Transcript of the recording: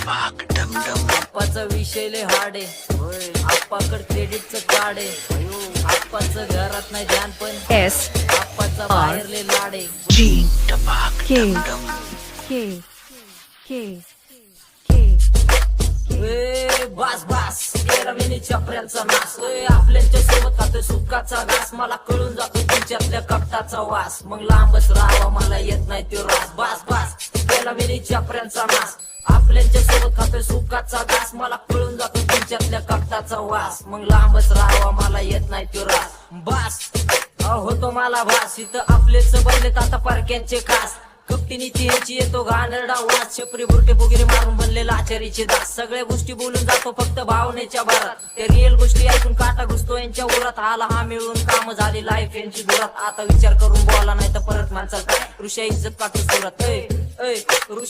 आप्पाचा विषय लय हार्ड आहे, आप्पाकड क्रेडिटचं कार्ड आहे, आप्पाचं घरात नाही ध्यान पण S आप्पाचा बाहेर लय लाड आहे. K K K K ए, बास बास गेला मिनी चपऱ्यांचा नास. आपल्याच्या सोबत खातोय सुखाचा घास, मला कळून जातो तुमच्यातल्या कपटाचा वास. मग लांबच राहावा, मला येत नाही तो रास. बास बास गेला मिनी चपऱ्यांचा नास, आपल्याच्या सोबत खातोय सुखाचा घास, मला कळून जातो तुमच्यातल्या कपटाचा वास. मग लांबच राहावा, मला येत नाही तो रास. बास होतो मला भास, इथं आपलेच बनलेत आता पारख्यांचे खास. कपटीनी तिची येतो घाणेरडा वास, छपरी बुरटे बुगिरी मारून बनलेला आचारीचे दास. सगळ्या गोष्टी बोलून जातो फक्त भावनेच्या भारात, ते रिअल गोष्टी ऐकून काटा घुसतो यांच्या उरात. हाला हा मिळून काम झाली लाईफ यांची दुरात. आता विचार करून बोला नाही तर परत माणसाला ऋषा इज्जत काढतो सुरात.